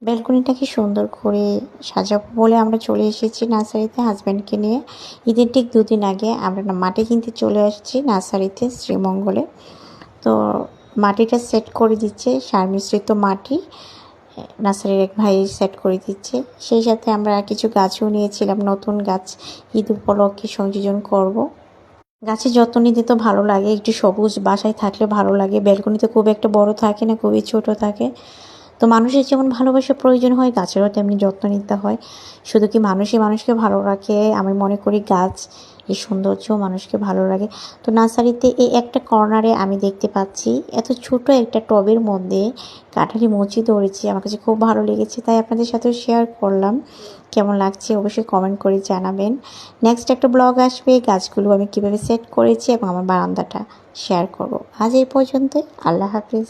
ব্যালকনিটাকে সুন্দর করে সাজাবো বলে আমরা চলে এসেছি নার্সারিতে হাজব্যান্ডকে নিয়ে। ঈদের ঠিক 2 দিন আগে আমরা মাটি কিনতে চলে আসছি নার্সারিতে শ্রীমঙ্গলে। তো মাটিটা সেট করে দিচ্ছে, সার মিশ্রিত মাটি নার্সারির এক ভাই সেট করে দিচ্ছে। সেই সাথে আমরা কিছু গাছও নিয়েছিলাম, নতুন গাছ ঈদ উপলক্ষে সংযোজন করব। গাছের যত্ন নিতে তো ভালো লাগে, একটু সবুজ বাসায় থাকলে ভালো লাগে। ব্যালকনিতে খুব একটা বড় থাকে না, খুবই ছোট থাকে। তো মানুষের যেমন ভালোবাসা প্রয়োজন হয়, গাছেরও তেমনি যত্ন নিতে হয়। শুধু কি মানুষই মানুষকে ভালো রাখে, আমি মনে করি গাছ এই সৌন্দর্য মানুষকে ভালো লাগে। তো নার্সারিতে এই একটা কর্নারে আমি দেখতে পাচ্ছি এত ছোট একটা টবের মধ্যে কাঁঠালি মুচি ধরেছি, আমার কাছে খুব ভালো লেগেছে, তাই আপনাদের সাথেও শেয়ার করলাম। কেমন লাগছে অবশ্যই কমেন্ট করে জানাবেন। নেক্সট একটা ব্লগ আসবে, গাছগুলো আমি কিভাবে সেট করেছি এবং আমার বারান্দাটা শেয়ার করব। আজ এই পর্যন্তই, আল্লাহ হাফিজ।